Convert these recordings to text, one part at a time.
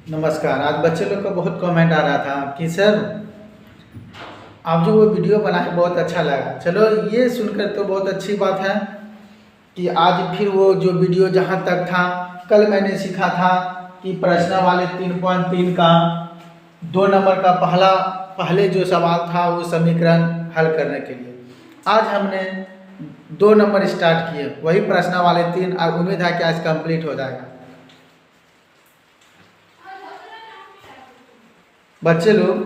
नमस्कार। आज बच्चे लोग का बहुत कमेंट आ रहा था कि सर आप जो वो वीडियो बनाए बहुत अच्छा लगा। चलो ये सुनकर तो बहुत अच्छी बात है कि आज फिर वो जो वीडियो जहाँ तक था कल मैंने सीखा था कि प्रश्न वाले 3.3 का 2 नंबर का पहले जो सवाल था वो समीकरण हल करने के लिए आज हमने 2 नंबर स्टार्ट किए, वही प्रश्न वाले 3 और उम्मीद है कि आज कंप्लीट हो जाएगा। बच्चे लोग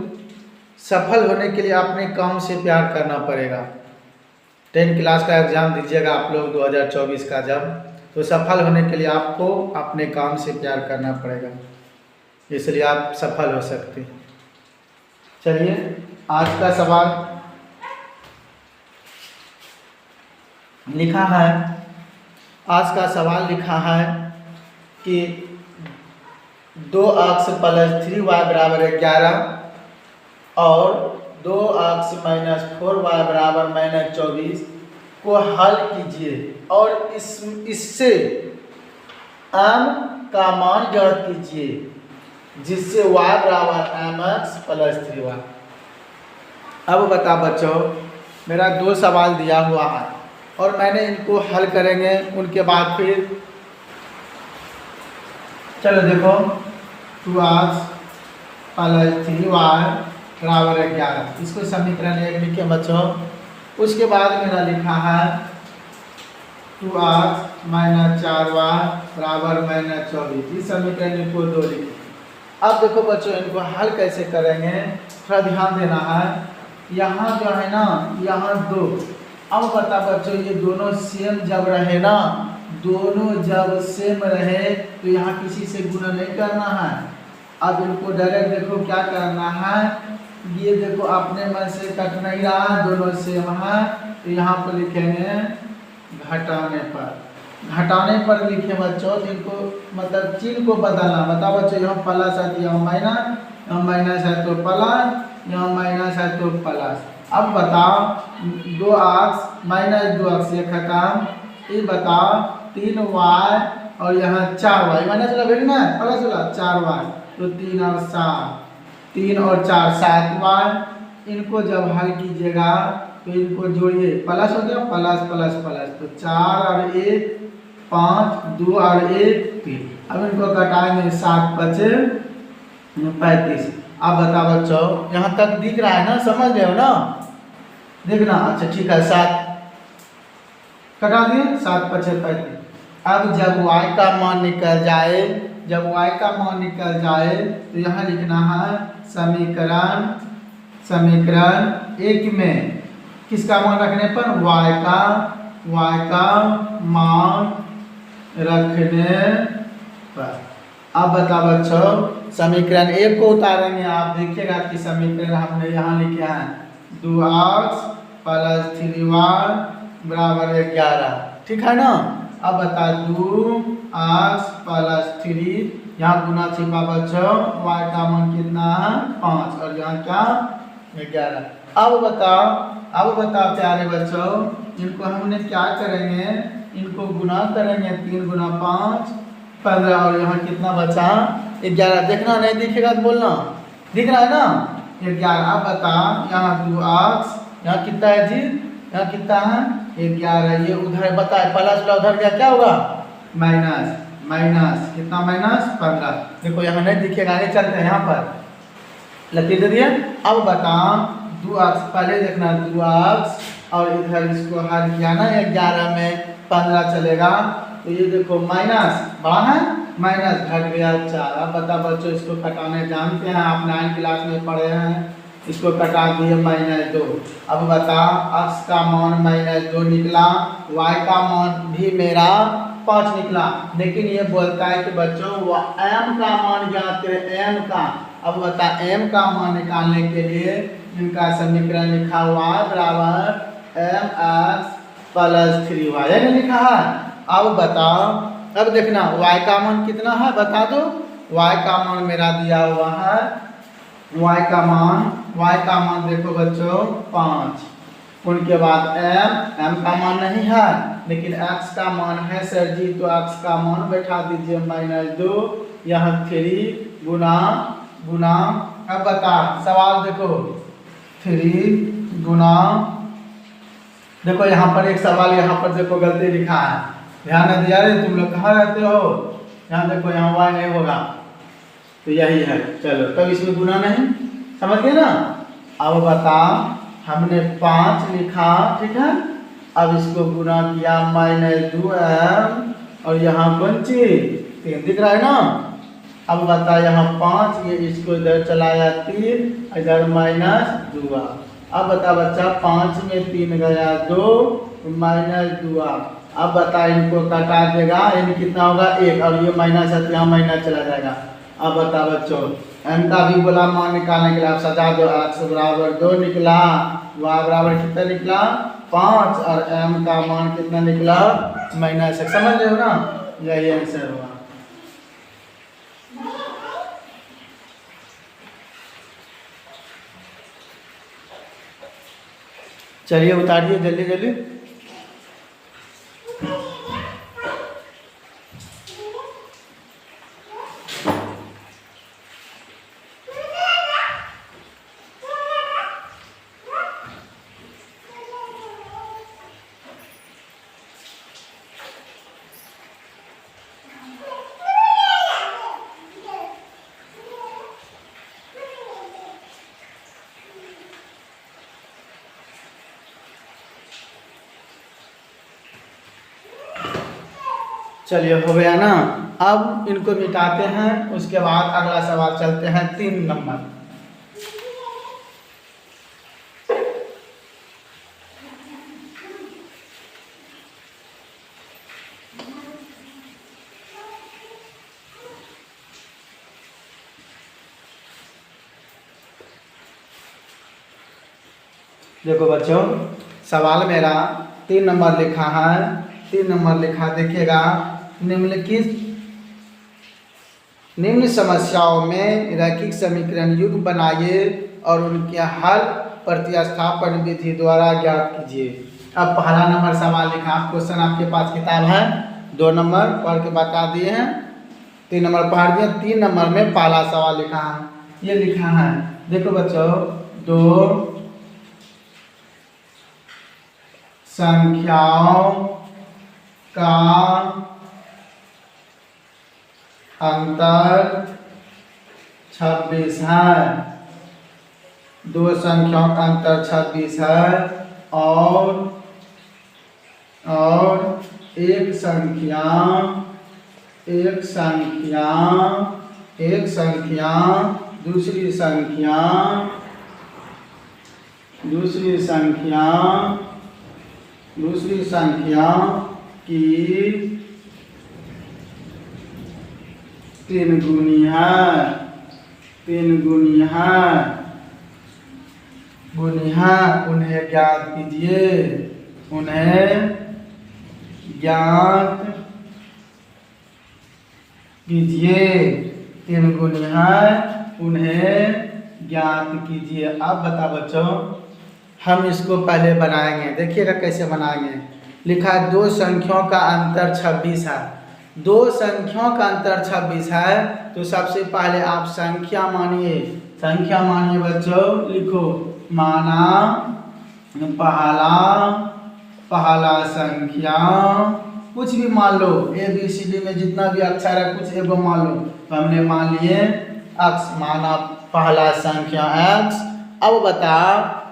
सफल होने के लिए अपने काम से प्यार करना पड़ेगा। 10 क्लास का एग्ज़ाम दीजिएगा आप लोग 2024 का जब, तो सफल होने के लिए आपको अपने काम से प्यार करना पड़ेगा, इसलिए आप सफल हो सकते हैं। चलिए आज का सवाल लिखा है। आज का सवाल लिखा है कि 2x + 3y = 11 और 2x - 4y = -24 को हल कीजिए और इससे m का मान ज्ञात कीजिए जिससे y = mx + 3y। अब बता बच्चों, मेरा 2 सवाल दिया हुआ है और मैंने इनको हल करेंगे, उनके बाद फिर चलो देखो 2x + 3y = 11, इसको समीकरण 1 लिखे बच्चों। उसके बाद मेरा लिखा है 2x - 4y = -24, इस समीकरण को 2 लिखे। अब देखो बच्चों, इनको हल कैसे करेंगे थोड़ा ध्यान देना है। यहाँ जो है ना, यहाँ 2। अब बता बच्चों, ये दोनों सेम जब रहे ना, दोनों जब सेम रहे तो यहाँ किसी से गुणा नहीं करना है। अब इनको डायरेक्ट देखो क्या करना है, ये देखो अपने मन से कट नहीं रहा, दोनों सेम है, तो यहाँ पर लिखेंगे घटाने पर लिखे बच्चों। इनको मतलब चिन्ह को बदलना। बताओ बच्चों, यहाँ प्लस है तो यहाँ माइनस, यहाँ माइनस है तो प्लस, यहाँ माइनस है तो प्लस। अब बताओ 2x - 2x ये खत्म, ये बताओ 3y और यहाँ 4y माइनस वाला भेजना है, प्लस वाला 4y, तो 3 और 7, 3 और 4 7y। इनको जब हल कीजिएगा तो इनको जोड़िए, प्लस हो गया, प्लस प्लस प्लस, तो 4 और 1 5, 2 और 1 3। अब इनको घटाएंगे, 7 × 5 = 35। अब बता बच्चों, यहाँ तक दिख रहा है ना, समझ रहे हो ना, देखना। अच्छा ठीक है, 7 कटा दिए, 7 × 5 = 35। अब जब y का मान निकल जाए, तो यहाँ लिखना है समीकरण 1 में किसका मान रखने पर, y का मान रखने पर। अब बता बच्चों, समीकरण 1 को उतारेंगे, आप देखिएगा कि समीकरण हमने यहाँ लिखे हैं 2x + 3y = 11, ठीक है ना। अब बता 2x + 3, यहाँ गुना छिपा बच्चों, y का मान कितना है 5 और यहाँ क्या 11। अब बता प्यारे बच्चों, इनको हमने क्या करेंगे, इनको गुना करेंगे, 3 × 5 = 15 और यहाँ कितना बचा 11। देखना नहीं दिखेगा तो बोलना, दिख रहा है ना 11। अब बता यहाँ 2x, यहाँ कितना है जी, यहाँ कितना है 11, ये उधर बता प्लस वाला उधर गया, क्या होगा माइनस कितना, -15। देखो यहाँ नहीं दिखेगा, आगे चलते हैं, यहाँ पर लकीर दे दिए। अब बता 2x, पहले देखना 2x और इधर इसको हल किया ना, 11 में 15 चलेगा, तो ये देखो माइनस बड़ा है, माइनस घट गया 4। अब बता बच्चों, इसको कटाने जानते हैं, आप 9 क्लास में पढ़े हैं, इसको कटा दिए -2। अब बता x का मान -2 निकला, y का मान भी मेरा 5 निकला, लेकिन ये बोलता है कि बच्चों वो m का मान ज्ञात करें, m का। अब बता m का मान निकालने के लिए इनका समीकरण लिखा हुआ है mx + 3y, है लिखा है। अब बता, अब देखना y का मान कितना है बता दो। y का मान मेरा दिया हुआ है, y का मान देखो बच्चों 5, उनके बाद m का मान नहीं है, लेकिन x का मान है सर जी, तो x का मान बैठा दीजिए -2 यहाँ 3 गुना गुना, अब बता सवाल देखो 3 गुना, देखो यहाँ पर एक सवाल यहाँ पर देखो गलती लिखा है, ध्यान नहीं दिया रे, तुम लोग कहाँ रहते हो, यहाँ देखो यहाँ y नहीं होगा तो यही है। चलो तब इसमें गुना नहीं, समझ गए ना। अब बता हमने 5 लिखा, ठीक है, अब इसको गुना किया -2m और यहाँ कौन चीज 3 दिख रहा है ना। अब बता यहाँ 5, ये इसको इधर चलाया 3, इधर -2। अब बता बच्चा 5 में 3 गया 2 -2। अब बता इनको कटा देगा, यानी कितना होगा 1, और ये माइनस है तो यहाँ माइनस चला जाएगा। अब बता बच्चों m का भी बोला मान निकालने के लिए आप सजा दो, x बराबर 2 निकला, y बराबर कितना निकला 5, और m का मान कितना निकला -1, समझ रहे हो ना, यही आंसर हुआ। चलिए उतारिए जल्दी जल्दी। चलिए हो गया ना। अब इनको मिटाते हैं, उसके बाद अगला सवाल चलते हैं 3 नंबर। देखो बच्चों सवाल मेरा 3 नंबर लिखा है, 3 नंबर लिखा देखिएगा, निम्न समस्याओं में रैखिक समीकरण युग्म बनाइए और उनके हल प्रतिस्थापन विधि द्वारा ज्ञात कीजिए। अब पहला नंबर सवाल लिखा, आप क्वेश्चन आपके पास किताब है, 2 नंबर पढ़ के बता दिए हैं, 3 नंबर पढ़ दिए, 3 नंबर में पहला सवाल लिखा है, ये लिखा है देखो बच्चों 2 संख्याओं का अंतर 26 है, 2 संख्याओं का अंतर 26 है, और एक संख्या दूसरी संख्या की 3 गुनी है, उन्हें ज्ञात कीजिए, 3 गुनी है, उन्हें ज्ञात कीजिए। अब बता बच्चों हम इसको पहले बनाएंगे, देखिएगा कैसे बनाएंगे। लिखा है 2 संख्याओं का अंतर 26 है, 2 संख्याओं का अंतर 26 है, तो सबसे पहले आप संख्या मानिए बच्चों, लिखो माना पहला संख्या, कुछ भी मान लो, ABCD में जितना भी अक्षर है कुछ एगो मान लो, तो हमने मान लिए x, माना पहला संख्या x। अब बता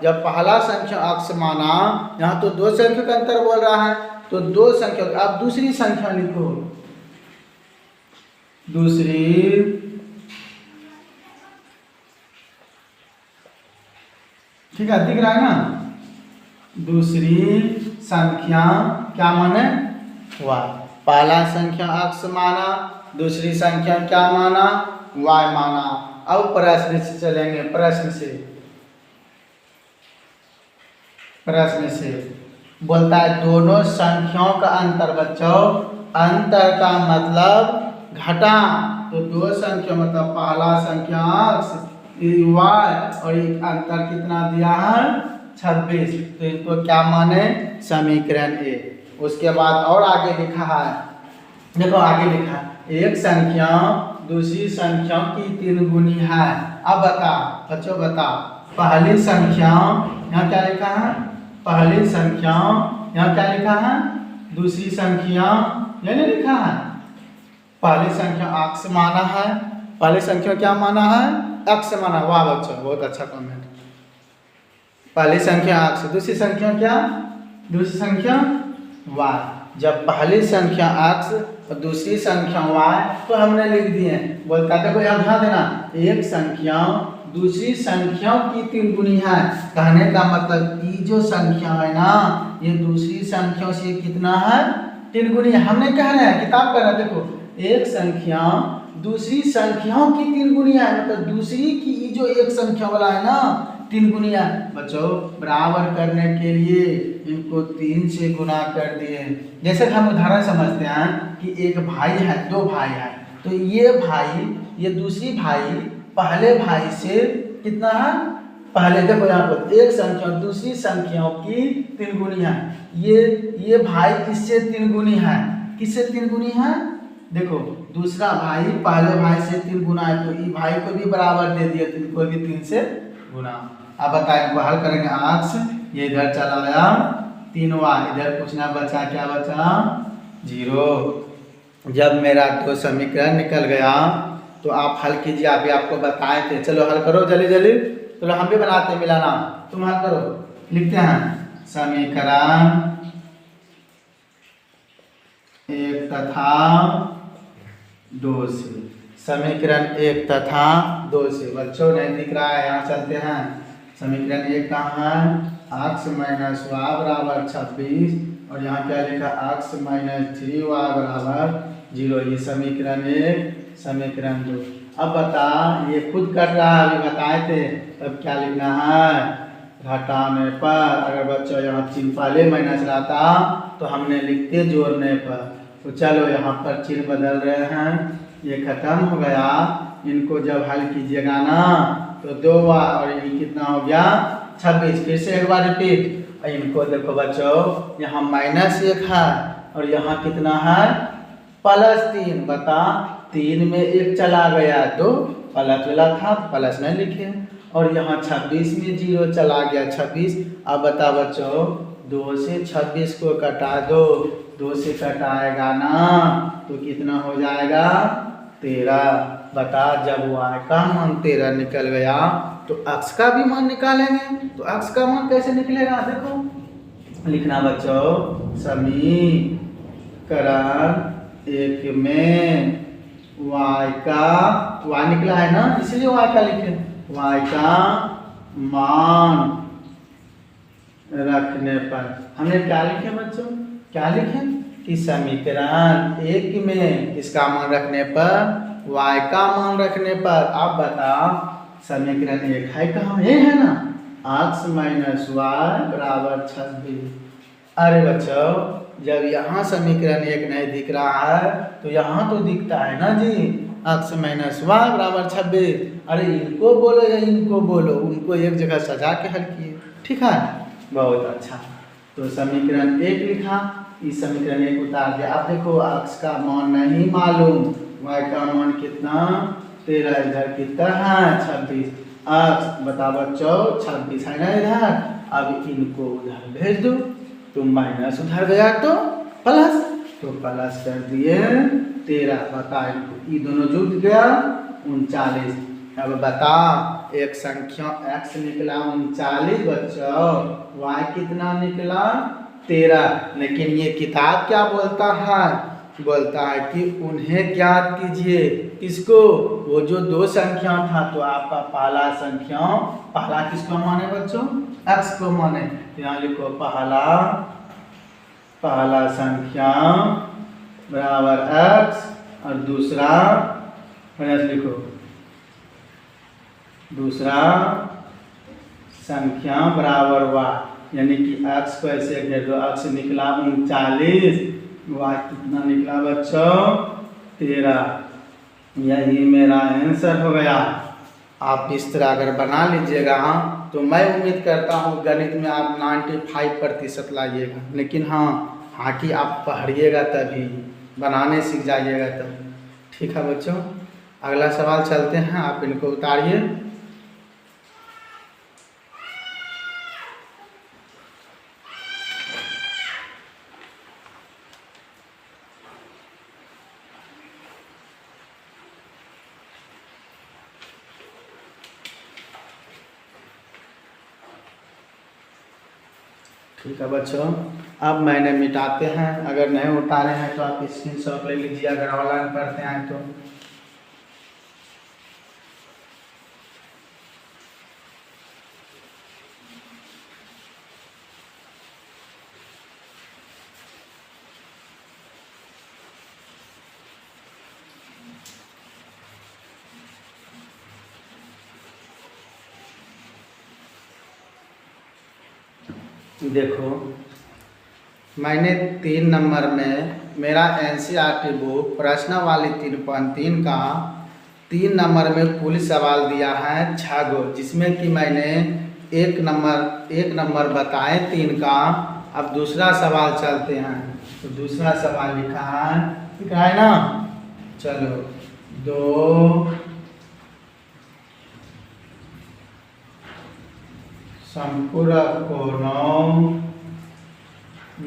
जब पहला संख्या x माना, यहाँ तो 2 संख्या का अंतर बोल रहा है, तो 2 संख्या, अब दूसरी संख्या लिखो, ठीक है दिख रहा है ना, दूसरी संख्या क्या माने y, पहला संख्या x माना, दूसरी संख्या क्या माना y माना। अब प्रश्न से चलेंगे, प्रश्न से बोलता है दोनों संख्याओं का अंतर बच्चों, अंतर का मतलब घटा, तो 2 संख्या मतलब पहला संख्या x y और एक अंतर कितना दिया है 26, तो इसको क्या माने समीकरण A। उसके बाद और आगे लिखा है, देखो आगे लिखा है एक संख्या दूसरी संख्या की 3 गुनी है। अब बता बच्चों, बता पहली संख्या यहाँ क्या लिखा है, पहली संख्या यहाँ क्या लिखा है, दूसरी संख्या ये नहीं लिखा है। पहली संख्या अक्स माना है, पहली संख्या क्या माना है, अक्स माना। वाह बच्चों, बहुत अच्छा कमेंट। पहली संख्या अक्स, दूसरी संख्या क्या, दूसरी संख्या वाई। जब पहली संख्या x और दूसरी संख्या y तो हमने लिख दिए। बोलता देखो यहाँ ध्यान देना, एक संख्या दूसरी संख्या की 3 गुनी है। कहने का मतलब ये जो संख्या है ना, ये दूसरी संख्या से कितना है, 3 गुनी है। हमने कह रहे हैं किताब कर रहे हैं, देखो एक संख्या दूसरी संख्याओं की 3 गुनी है, मतलब दूसरी की जो एक संख्या वाला है ना 3 गुनी है। बच्चों बराबर करने के लिए इनको 3 से गुना कर दिए। जैसे हम उदाहरण समझते हैं कि एक भाई है, 2 भाई है, तो ये भाई ये दूसरी भाई पहले भाई से कितना है, पहले देखो यहाँ पर एक संख्या दूसरी संख्याओं की 3 गुनी है। ये भाई इससे 3 गुनी है, किससे 3 गुनी है, देखो दूसरा भाई पहले भाई से 3 गुना है, तो ये भाई को भी बराबर दे दिया, तो इनको भी 3 से गुना। अब बताएं इनको हल करेंगे। आठ ये इधर चला गया 3y, इधर कुछ ना बचा, क्या बचा 0। जब मेरा 2 समीकरण निकल गया तो आप हल कीजिए, अभी आपको बताए थे। चलो हल करो जल्दी जल्दी, चलो हम भी बनाते हैं मिलाना, तुम हल करो। लिखते हैं समीकरण 1 तथा 2 से, समीकरण 1 तथा 2 से। बच्चों नहीं दिख रहा है, यहाँ चलते हैं। समीकरण 1 कहाँ है, x माइनस y बराबर 26 और यहाँ क्या लिखा x माइनस 3y बराबर 0। ये समीकरण 1, समीकरण 2। अब बता, ये खुद कर रहा है, अभी बताए थे। तब क्या लिखना है, घटाने पर। अगर बच्चों यहाँ चिन्ह पहले माइनस रहता तो हमने लिखते जोड़ने पर। तो चलो यहाँ पर चिन्ह बदल रहे हैं, ये खत्म हो गया। इनको जब हल कीजिएगा ना तो 2y और ये कितना हो गया 26। फिर से एक बार रिपीट। और इनको देखो बच्चों, यहाँ -1 है और यहाँ कितना है +3। बता 3 में 1 चला गया, 2 प्लस वाला था प्लस नहीं लिखे। और यहाँ 26 में 0 चला गया 26। अब बता बच्चों 2 से 26 को कटा दो, 2 से कटाएगा ना तो कितना हो जाएगा 13। बता जब y का मान 13 निकल गया तो x का भी मान निकालेंगे। तो x का मान कैसे निकलेगा, देखो लिखना बच्चों, समीकरण 1 में y का, y निकला है ना इसलिए y का लिखे, y का मान रखने पर हमने क्या लिखे बच्चों, क्या लिखे कि समीकरण 1 में इसका मान रखने पर y का मान रखने पर। आप बता समीकरण 1 है कहाँ, ये है ना x माइनस वाई बराबर 26। अरे बच्चों जब यहाँ समीकरण 1 नहीं दिख रहा है तो यहाँ तो दिखता है ना जी, x माइनस वाई बराबर 26। अरे इनको बोलो या इनको बोलो, उनको एक जगह सजा के हल किए, ठीक है, बहुत अच्छा। तो समीकरण 1 लिखा, इस समीकरण 1 उतार दिया। अब देखो x का मान नहीं मालूम, y का मान कितना 13, इधर कितना है 26। x बता बच्चों 26 है ना इधर। अब इनको उधर भेज दो, तो माइनस उधर गया तो प्लस, तो प्लस कर दिए 13। बता इनको ये दोनों जुड़ गया 39। अब बता एक संख्या x निकला 39 बच्चों, y कितना निकला 13। लेकिन ये किताब क्या बोलता है, बोलता है कि उन्हें ज्ञात कीजिए, किसको, वो जो 2 संख्या था। तो आपका पहला संख्या, पहला किसको माने बच्चों, x को माने। यहाँ लिखो पहला संख्या बराबर x और दूसरा लिखो दूसरा संख्या बराबर y, यानी कि x को ऐसे घेर दो। x निकला 39, y कितना निकला बच्चों 13। यही मेरा आंसर हो गया। आप इस तरह अगर बना लीजिएगा तो मैं उम्मीद करता हूँ गणित में आप 95% लाइएगा। लेकिन हाँ कि आप पढ़िएगा तभी, बनाने सीख जाइएगा तभी, ठीक है बच्चों। अगला सवाल चलते हैं, आप इनको उतारिए। ठीक है बच्चों, अब मैंने मिटाते हैं, अगर नहीं उतारे हैं तो आप स्क्रीनशॉट ले लीजिए अगर ऑनलाइन पढ़ते हैं तो। देखो, मैंने 3 नंबर में मेरा NCERT बुक प्रश्नावली 3.3 का 3 नंबर में कुल सवाल दिया है 6 गो, जिसमें कि मैंने एक नंबर बताए 3 का। अब दूसरा सवाल चलते हैं, तो दूसरा सवाल लिखा है ना। चलो, 2 संपूरक कोणों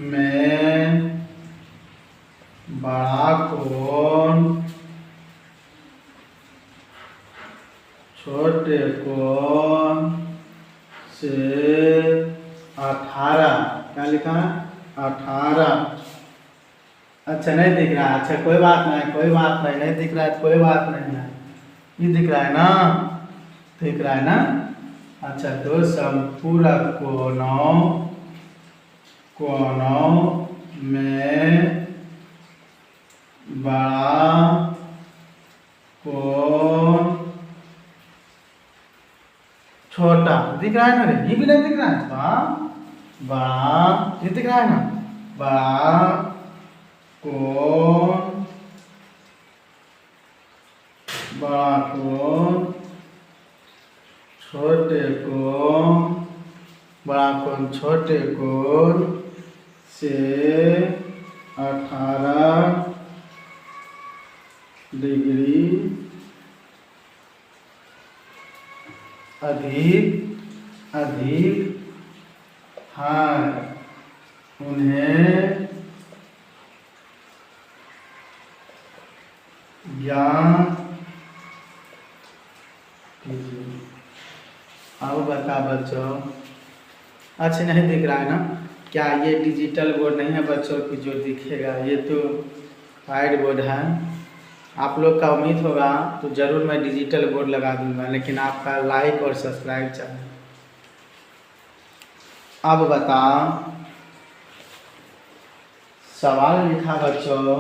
में बड़ा कोण छोटे कोण से 18, क्या लिखा है 18। अच्छा नहीं दिख रहा है, अच्छा कोई बात नहीं दिख रहा है, कोई बात नहीं है, ये दिख रहा है ना, दिख रहा है ना। अच्छा, तो संपूरक कोणों में बड़ा कोण छोटा दिख रहा है ना रे, ये भी नहीं दिख रहा है, बड़ा ये दिख रहा है ना, बड़ा कोण बड़ा कोण छोटे कोण से 18 डिग्री अधिक है, उन्हें ज्ञात कीजिए। अब बता बच्चों, अच्छा नहीं दिख रहा है ना, क्या ये डिजिटल बोर्ड नहीं है बच्चों की जो दिखेगा, ये तो वाइट बोर्ड है। आप लोग का उम्मीद होगा तो ज़रूर मैं डिजिटल बोर्ड लगा दूंगा, लेकिन आपका लाइक और सब्सक्राइब चाहिए। अब बता, सवाल लिखा बच्चों,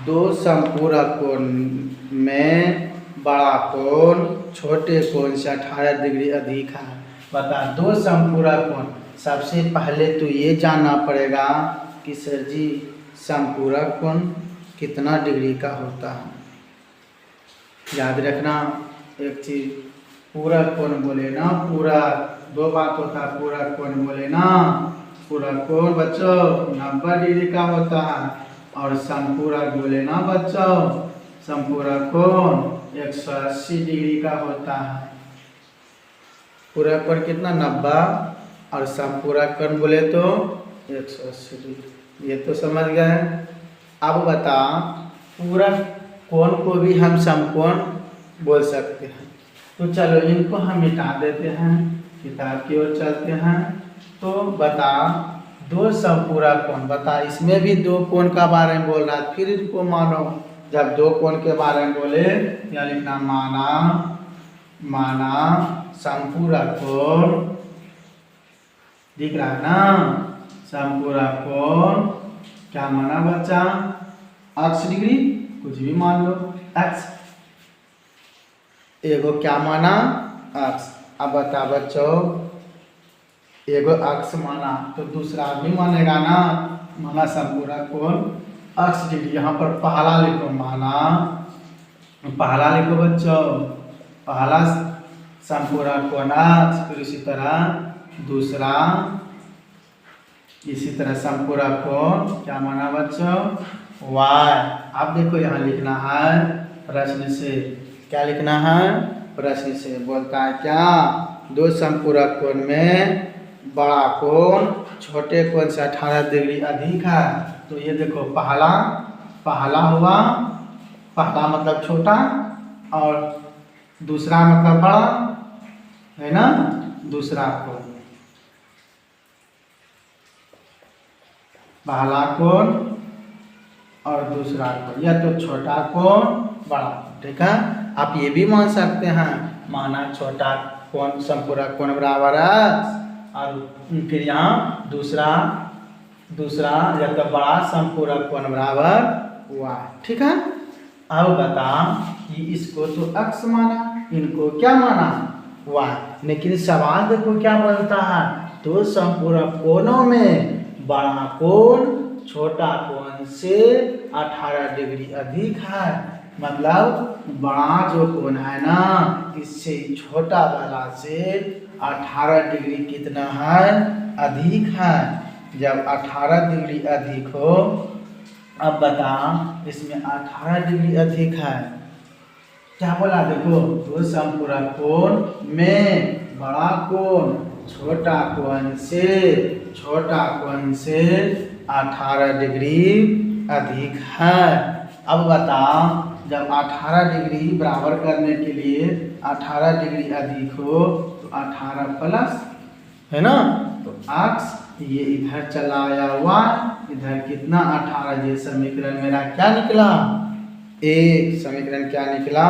2 संपूरक कोण में बड़ा कोण छोटे कोण से 18 डिग्री अधिक है। बता, 2 संपूरक कोण, सबसे पहले तो ये जानना पड़ेगा कि सर जी संपूरक कोण कितना डिग्री का होता है। याद रखना एक चीज, पूरक कोण बोले ना, पूरा 2 बात होता है, पूरक कोण बोले ना, पूरक कोण बच्चों 90 डिग्री का होता है, और संपूरक बोले ना बच्चों, संपूरक कोण 180 डिग्री का होता है। पूरक कोण कितना 90, और संपूरक कोण बोले तो 180 डिग्री, ये तो समझ गए। अब बता, पूरक कोण को भी हम समकोण बोल सकते हैं, तो चलो इनको हम मिटा देते हैं, किताब की ओर चलते हैं। तो बता, 2 संपूरक कोण, बता इसमें भी 2 कोण का बारे में बोल रहा है, फिर इनको मानो, जब 2 कोण के बारे में बोले क्या लिखना, माना संपूरक कोण, दिख रहा है ना, संपूरक कोण क्या माना बच्चा, अक्ष डिग्री, कुछ भी मान लो अक्ष, एगो क्या माना अक्ष। अब बता बच्चों, एगो अक्ष माना तो दूसरा भी मानेगा ना, माना संपूरक कोण अक्ष डिग्री। यहाँ पर पहला लिखो, माना पहला लिखो बच्चों, पहला संपूरक कोण अक्ष, फिर इसी तरह दूसरा, इसी तरह संपूरक कोण क्या माना बच्चों, वाय। अब देखो यहाँ लिखना है प्रश्न से। क्या लिखना है? प्रश्न से। बोलता है क्या? दो समपूरक कोण में बड़ा कोण छोटे कोण से 18 डिग्री अधिक है। तो ये देखो पहला हुआ, पहला मतलब छोटा और दूसरा मतलब बड़ा, है ना? दूसरा कोण, पहला कोण और दूसरा कोण, या तो छोटा कोण बड़ा। ठीक है, आप ये भी मान सकते हैं, माना छोटा कोण समपूरक कोण बराबर x और फिर यहाँ दूसरा या तो बड़ा समपूरक कोण बराबर y। ठीक है, अब बता कि इसको तो x माना, इनको क्या माना? y। लेकिन सवाल देखो क्या बोलता है, दो समपूरक कोणों में बड़ा कोण छोटा कोण से 18 डिग्री अधिक है। मतलब बड़ा जो कोण है ना, इससे छोटा वाला से 18 डिग्री कितना है? अधिक है। जब 18 डिग्री अधिक हो, अब बता इसमें 18 डिग्री अधिक है। क्या बोला? देखो, दो समपूरक कोण में बड़ा कोण छोटा कोण से 18 डिग्री अधिक है। अब बता, जब 18 डिग्री बराबर करने के लिए 18 डिग्री अधिक हो तो 18 प्लस, है ना? तो x ये इधर चला आया y, इधर कितना? 18। ये समीकरण मेरा क्या निकला? 1। समीकरण क्या निकला?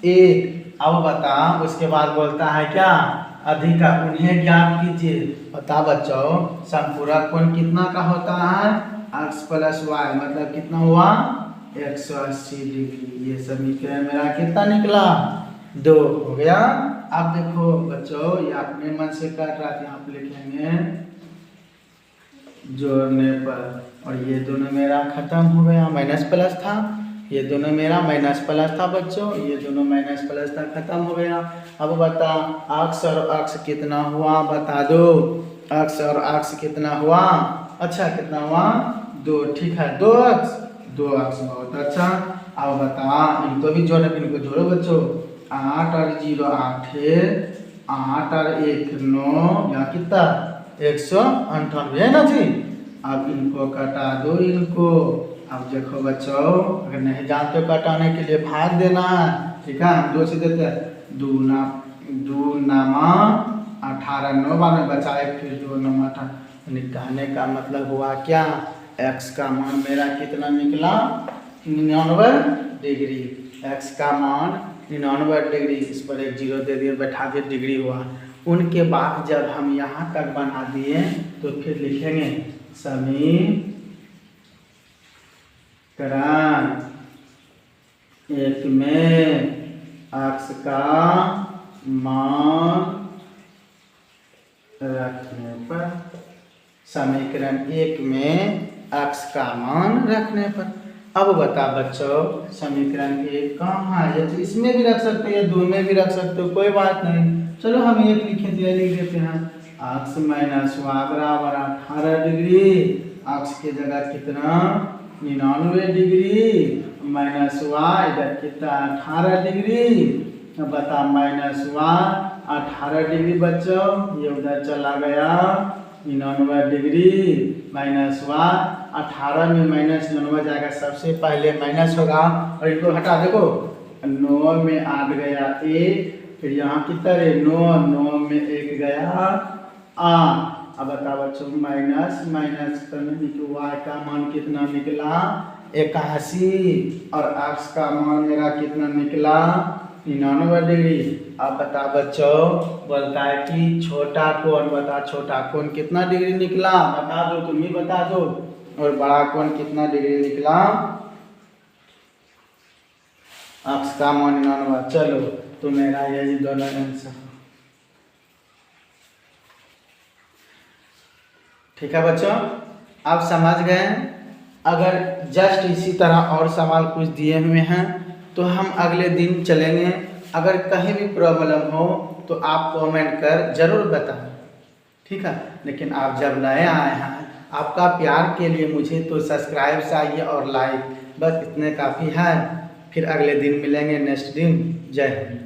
1। अब बता, उसके बाद बोलता है क्या? अधिक का उन्हें ज्ञात कीजिए। बता बच्चों, समपूरक कोण कितना का होता है? x प्लस y, मतलब कितना हुआ? 180 डिग्री। ये समीकरण मेरा कितना निकला? 2 हो गया। अब देखो बच्चों, ये अपने मन से कर रहा था, आप लिखेंगे जोड़ने पर, और ये दोनों मेरा खत्म हो गया, माइनस प्लस था, ये दोनों मेरा माइनस प्लस था बच्चों, ये दोनों माइनस प्लस था, खत्म हो गया। अब बता x और x कितना हुआ? बता दो, x और x कितना हुआ? अच्छा, कितना हुआ? 2। ठीक है, 2x, बहुत अच्छा। अब बता, इनको भी जोड़ो, इनको जोड़ो बच्चों। 8 और 0 8 है, 8 और 1 9, यहाँ कितना? 198 है ना जी। अब इनको कटा दो इनको। अब देखो बच्चों, अगर नहीं जानते हो कटाने के लिए भाग देना है। ठीक है, हम 2 से देते हैं, 2 नामा 18, 9 बार में बचा 1, फिर 2 नामा 18। कहने का मतलब हुआ क्या? x का मान मेरा कितना निकला? 99 डिग्री। x का मान 99 डिग्री, इस पर एक 0 दे दिए, बैठा दिए, डिग्री हुआ। उनके बाद जब हम यहाँ तक बना दिए तो फिर लिखेंगे समीकरण 1 में x का मान रखने पर, समीकरण 1 में x का मान रखने पर। अब बता बच्चों, समीकरण 1 कहाँ है? तो इसमें भी रख सकते हो या 2 में भी रख सकते हो, कोई बात नहीं। चलो हम 1 लिखे थे, लिख देते हैं। x माइनस y बराबर 18 डिग्री। x की जगह कितना? 99 डिग्री माइनस y, इधर कितना? 18 डिग्री। अब बता, माइनस y 18 डिग्री बच्चों, ये उधर चला गया, 99 डिग्री माइनस y। 18 में माइनस 99 जाएगा, सबसे पहले माइनस होगा, और इनको हटा, देखो 9 में 8 गया 1, फिर यहाँ कितना है? 9 में 1 गया 8। अब बता बच्चों, माइनस करने की y का मान कितना निकला? 81, और x का मान मेरा कितना निकला? 99 डिग्री। अब बता बच्चों, बोलता है कि छोटा कोण, बता छोटा कोण कितना डिग्री निकला? बता दो, तुम ही बता दो। और बड़ा कोण कितना डिग्री निकला? x का मान 99। चलो, तो मेरा यही दोनों आंसर। ठीक है बच्चों, आप समझ गए। अगर जस्ट इसी तरह और सवाल कुछ दिए हुए हैं तो हम अगले दिन चलेंगे। अगर कहीं भी प्रॉब्लम हो तो आप कमेंट कर ज़रूर बताएं। ठीक है, लेकिन आप जब नए आए हैं, आपका प्यार के लिए मुझे तो सब्सक्राइब चाहिए और लाइक, बस इतने काफ़ी है। फिर अगले दिन मिलेंगे नेक्स्ट दिन। जय हिंद।